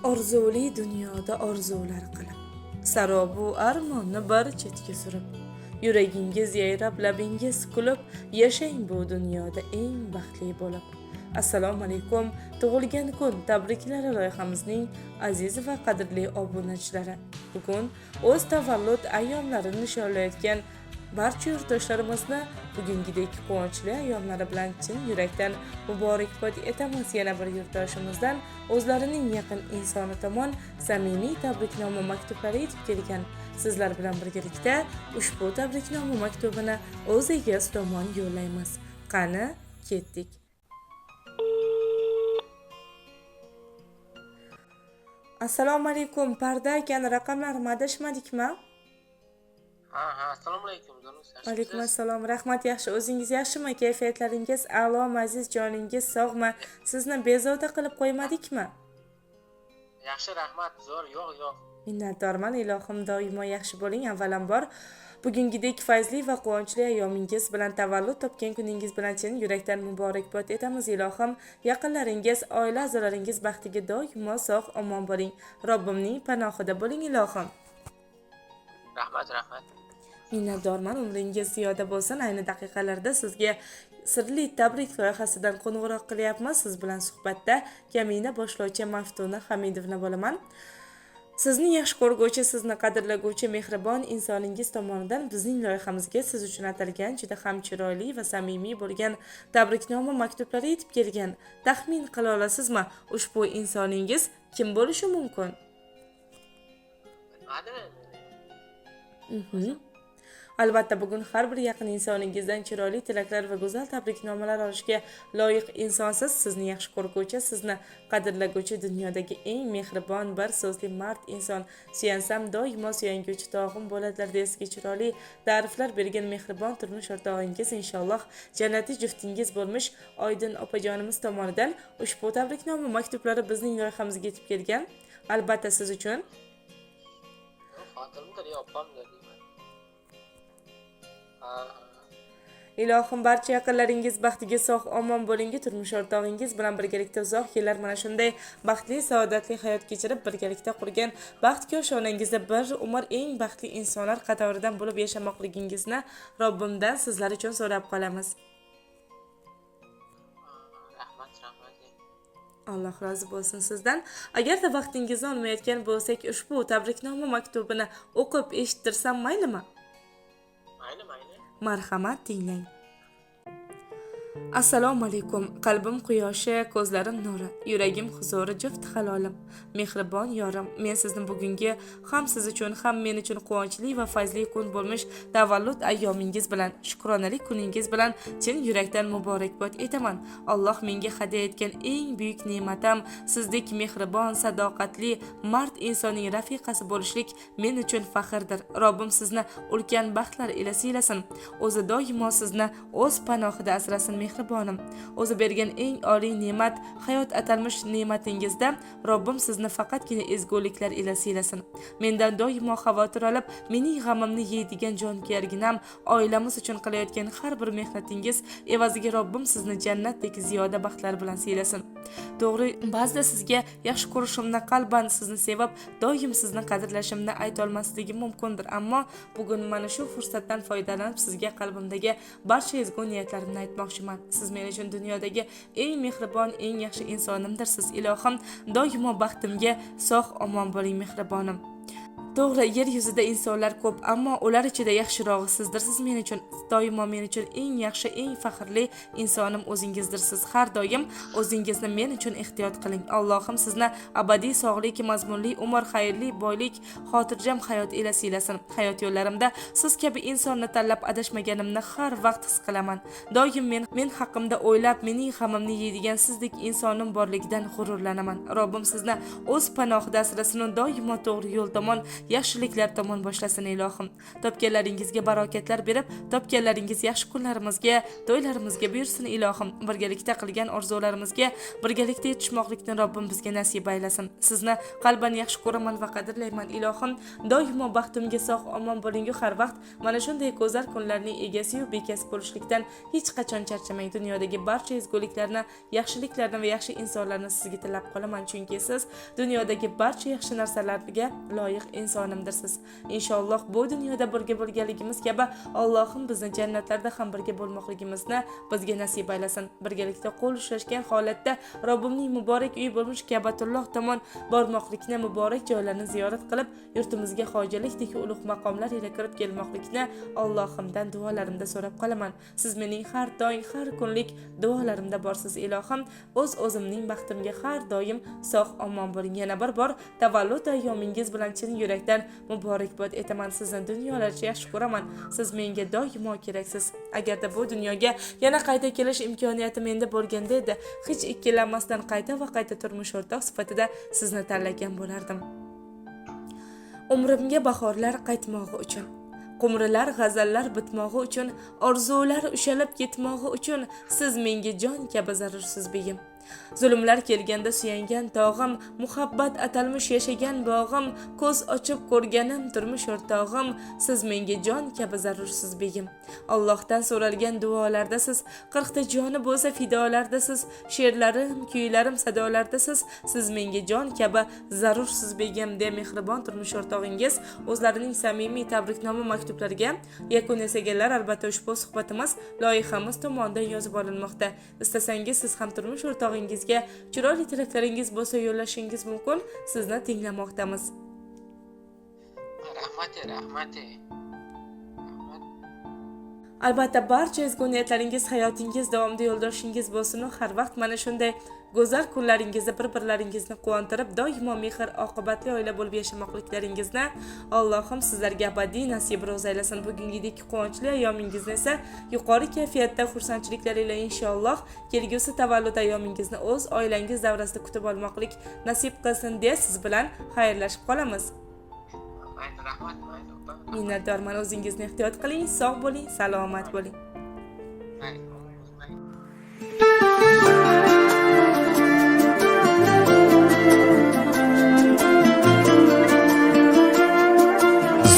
Orzuli dunyoda orzular qilib, sarobu armonni bir chetga surib, yuragingiz yayrab, labingiz kulib, yashang bu dunyoda eng baxtli bo'lib. Assalomu alaykum, tug'ilgan kun tabriklari loyihamizning aziz va qadrli obunachilari. Bugun o'z tavallud ayyomlarini nishonlayotgan barcha yurtdoshlarimizni bugungidek quvonchli ayyomlari bilan chin yurakdan muborakbod etamiz. Yana bir yurtdoshimizdan o'zlarining yaqin insoni tomon samimiy tabriknoma maktublari yetib kelgan. Sizlar bilan birgalikda ushbu tabriknoma maktubini o'z egasi tomon yo'llaymiz. Qani, ketdik. Assalomu alaykum, Parda akani raqamlarini adashmadikmi? Ha, assalomu alaykum, do'stlar. Alaykum assalom. Rahmat, yaxshi. O'zingiz yaxshimi? Kayfiyatlaringiz a'lomi? Aziz joningiz sog'mi? Sizni bezovta qilib qo'ymadikmi? Yaxshi, rahmat. Zo'r, yo'q. Minnatdorman, ilohim doimo yaxshi bo'ling. Avvalambor bugungidek fayzli va quvonchli ayyomingiz bilan, tavallud topgan kuningiz bilan chin yurakdan muborakbod etamiz. Ilohim yaqinlaringiz, oila a'zolaringiz baxtiga doimo sog' omon bo'ling. Robbimning panohida bo'ling ilohim. Rahmat. Minnatdorman, umringiz ziyoda bo'lsin. Ayni daqiqalarda sizga sirli tabrik loyihasidan qo'ng'iroq qilyapmiz. Siz bilan suhbatda kamina boshlovchi Maftuna Hamidovna bo'laman. Sizni yaxshi ko'rguvchi, sizni qadrlaguvchi mehribon insoningiz tomonidan bizning loyihamizga siz uchun atalgan juda ham chiroyli va samimiy bo'lgan tabriknoma maktublari yetib kelgan. Taxmin qila olasizmi, ushbu insoningiz kim bo'lishi mumkin? Albatta, bugun har bir yaqin insoningizdan chiroyli tilaklar va go'zal tabriknomalar olishga loyiq insonsiz. Sizni yaxshi ko'rguvchi, sizni qadrlaguvchi, dunyodagi eng mehribon, bir so'zli mard inson. Suyansam doimo suyanguvchi tog'im bo'ladilar deysizki, chiroyli ta'riflar bergan mehribon turmush o'rtog'ingiz, inshaalloh jannatiy juftingiz bo'lmish Oydin opajonimiz tomonidan ushbu tabriknoma maktublari bizning loyihamizga yetib kelgan. Albatta, siz uchun xotinimdir, opamdir deyman. Ilohim barcha yaqinlaringiz baxtiga sog' omon bo'ling. Turmush o'rtog'ingiz bilan birgalikda uzoq yillar mana shunday baxtli, saodatli hayot kechirib, birgalikda qurgan baxtko'sh onangizda bir umr eng baxtli insonlar qatoridan bo'lib yashamoqligingizni Robbimdan sizlar uchun so'rab qolamiz. Rahmat. Alloh rozi bo'lsin sizdan. Agarda vaqtingizni olmayotgan bo'lsak, ushbu tabriknoma maktubini o'qib eshittirsam maylimi? Mayli. Marhamat, tinglang. Assalomu alaykum. Qalbim quyoshi, ko'zlarim nuri, yuragim huzuri, juft halolim, mehribon yorim. Men sizni bugungi ham siz uchun, ham men uchun quvonchli va fayzli kun bo'lmish tavallud ayyomingiz bilan, shukronalik kuningiz bilan chin yurakdan muborakbod etaman. Alloh menga hadya etgan eng buyuk ne'matim sizdek mehribon, sadoqatli, mard insonning rafiqasi bo'lishlik men uchun faxrdir. Robbim sizni ulkan baxtlar ila siylasin. O'zi doimo sizni o'z panohida asrasin. Mehribonim, o'zi bergan eng oliy ne'mat hayot atalmish ne'matingizda Robbim sizni faqatgina ezguliklar ila siylasin. Mendan doimo xavotir olib, mening g'amimni yeydigan jonkuyarginam, oilamiz uchun qilayotgan har bir mehnatingiz evaziga Robbim sizni jannatdek ziyoda baxtlar bilan siylasin. To'g'ri, ba'zida sizga yaxshi ko'rishimni, qalban sizni sevib, doim sizni qadrlashimni ayta olmasligim mumkindir, ammo bugun mana shu fursatdan foydalanib sizga qalbimdagi barcha ezgu niyatlarimni aytmoqchiman. Siz men uchun dunyodagi eng mehribon, eng yaxshi insonimdirsiz. Ilohim doimo baxtimga sog' omon bo'ling mehribonim. To'g'ri, yer yuzida insonlar ko'p, ammo ular ichida yaxshirog'i sizdir. Siz men uchun doimo men uchun eng yaxshi, eng faxrli insonim o'zingizdirsiz. Har doim o'zingizni men uchun ehtiyot qiling. Allohim sizni abadiy sog'lik, mazmunli umr, xayrli boylik, xotirjam hayot ila siylasin. Hayot yo'llarimda siz kabi insonni tanlab adashmaganimni har vaqt his qilaman. Doim men haqimda o'ylab, mening g'amimni yeydigan sizdek insonim borligidan g'ururlanaman. Robbim sizni o'z panohida asrasin, doimo to'g'ri yo'l tomon yaxshiliklar tomon boshlasin ilohim. Topganlaringizga barokatlar berib, topganlaringiz yaxshi kunlarimizga, to'ylarimizga buyursin ilohim. Birgalikda qilgan orzularimizga birgalikda yetishmoqlikni Robbim bizga nasib aylasin. Sizni qalban yaxshi ko'raman va qadrlayman ilohim. Doimo baxtimga sog' omon bo'ling, har vaqt mana shunday go'zal kunlarning egasi va bekasi bo'lishlikdan hech qachon charchamang. Dunyodagi barcha ezguliklarni, yaxshiliklarni va yaxshi insonlarni sizga tilab qolaman, chunki siz dunyodagi barcha yaxshi narsalarga loyiq insonimdirsiz. Inshaalloh bu dunyoda birga bo'lganligimiz kabi Allohim bizni jannatlarda ham birga bo'lmoqligimizni bizga nasib aylasin. Birgalikda qo'l ushlashgan holatda Robbimning muborak uyi bo'lmish Ka'batulloh tomon bormoqlikni, muborak joylarni ziyorat qilib, yurtimizga hojilikdek ulug' maqomlar ila kirib kelmoqlikni Allohimdan duolarimda so'rab qolaman. Siz mening har doim, har kunlik duolarimda borsiz ilohim. O'zimning baxtimga har doim sog' omon bo'ling. Yana bir bor tavallud ayyomingiz bilan chin yurakdan muborakbod etaman. Sizni dunyolarcha yaxshi ko'raman. Siz menga doimo keraksiz. Agarda bu dunyoga yana qayta kelish imkoniyati menda bo'lganda edi, hech ikkilanmasdan qayta va qayta turmush o'rtoq sifatida sizni tanlagan bo'lardim. Umrimga bahorlar qaytmog'i uchun, qumrilar, g'azallar bitmog'i uchun, orzular ushalib ketmog'i uchun siz menga jon kabi zarursiz begim. Zulmlar kelganda suyangan tog'im, muhabbat atalmish yashagan bog'im, ko'z ochib ko'rganim turmush o'rtog'im, siz menga jon kabi zarursiz begim. Allohdan so'ralgan duolarda siz, 40 ta joni bo'lsa fidolarda siz, she'rlarim, kuylarim sadolarda siz menga jon kabi zarursiz begim deya mehribon turmush o'rtog'ingiz o'zlarining samimiy tabriknoma maktublariga yakun yasaganlar. Albatta ushbu suhbatimiz loyihamiz tomonidan yozib olinmoqda. Istasangiz siz ham turmush o'rtog'ingizga chiroyli tilaklaringiz bo'lsa yo'llashingiz mumkin. Sizni tinglamoqdamiz. Rahmat. Albatta barcha ezgu niyatlaringiz hayotingiz davomida yo'ldoshingiz bo'lsin. Har vaqt mana shunday go'zal kunlaringizda bir-birlaringizni quvontirib, doimo mehr oqibatli oila bo'lib yashamoqliklaringizni Allohim sizlarga abadiy nasib ro'z aylasin. Bugungidek quvonchli ayyomingizni esa yuqori kayfiyatda xursandchiliklar ila inshaalloh kelgusi tavallud ayyomingizni o'z oilangiz davrasida kutib olmoqlik nasib qilsin deya siz bilan xayrlashib qolamiz. Rahmat. Minnatdorman. O'zingizni ehtiyot qiling, sog' bo'ling, salomat bo'ling.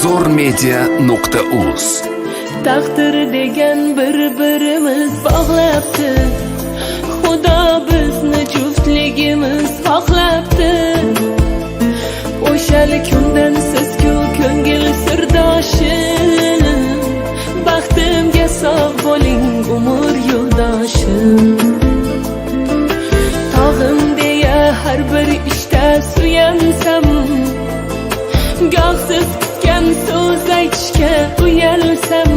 zo'rmedia.uz Taqdir degan bir-birimiz bog'labdi. Xudo bizni juftligimiz xohlabdi. O'shal kundan siz-ku ko'ngil sirdoshim, baxtimga sog' bo'ling umr yo'ldoshim. Tog'im deya har bir ishda suyansam, goh siz kutgan so'z aytishga uyalsam,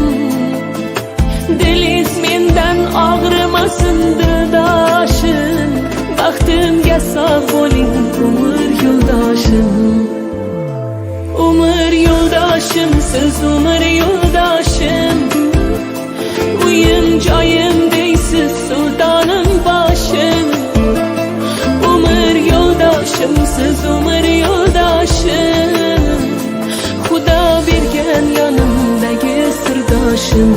dilingiz mendan og'rimasin dildoshim, baxtimga sog' bo'ling umr yo'ldoshim. Umr yo'ldoshim, siz umr yo'ldoshim, uyim joyim deysiz sultonim boshim. Umr yo'ldoshim, siz umr yo'ldoshim, Xudo bergan yonimdagi sirdoshim.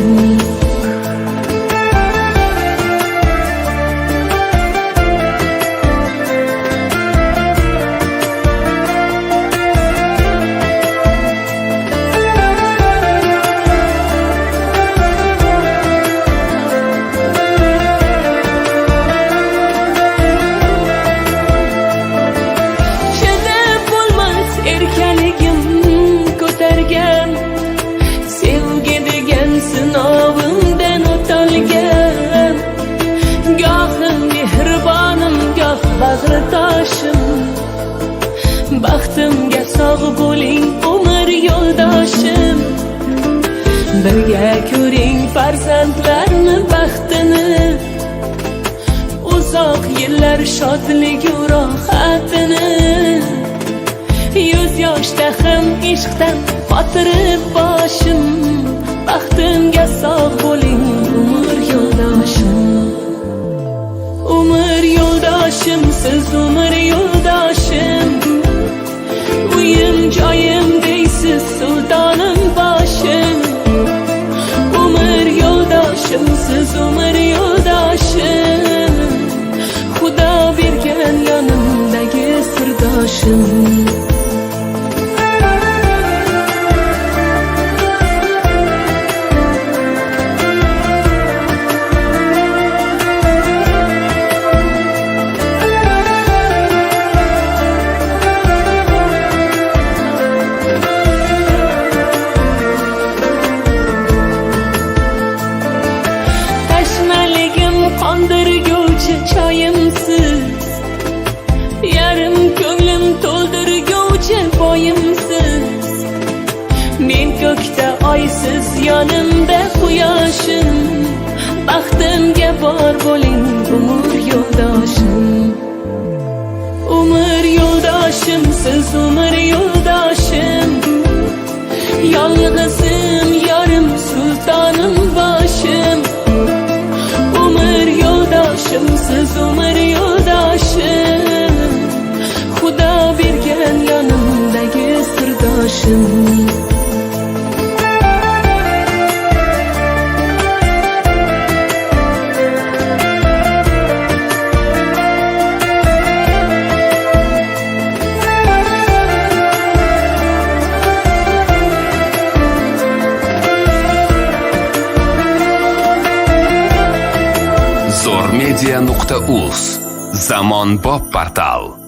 Sevgi degan sinovimdan o'tolgan, goh mehribonim, goh bag'ritoshim, baxtimga sog' bo'ling umr yo'ldoshim. Birga ko'ring farzandlarni baxtini, uzoq yillar shodligu rohatini. Yuz yoshda ham ishqdan xotirib boshim, baxtimga sog' bo'ling umr yo'ldoshim. Umr yo'ldoshim, siz umr yo'ldoshim, uyim joyim deysiz siz umr yo'ldoshim, Xudo bergan yonimdagi sirdoshim. Qondirguvchi choyimsiz, yarim ko'nglim to'ldirguvchi boyimsiz. Men ko'kda oysiz, yonimda quyoshim, baxtimga bor bo'ling umr yo'ldoshim. Umr yo'ldoshim, siz umr yo'ldoshim, yolg'izim yorim, sultonim boshim. Siz umr yo'ldoshim, Xudo bergan yonimdagi sirdoshim. Zo'rmedia.uz Zamonbop portal.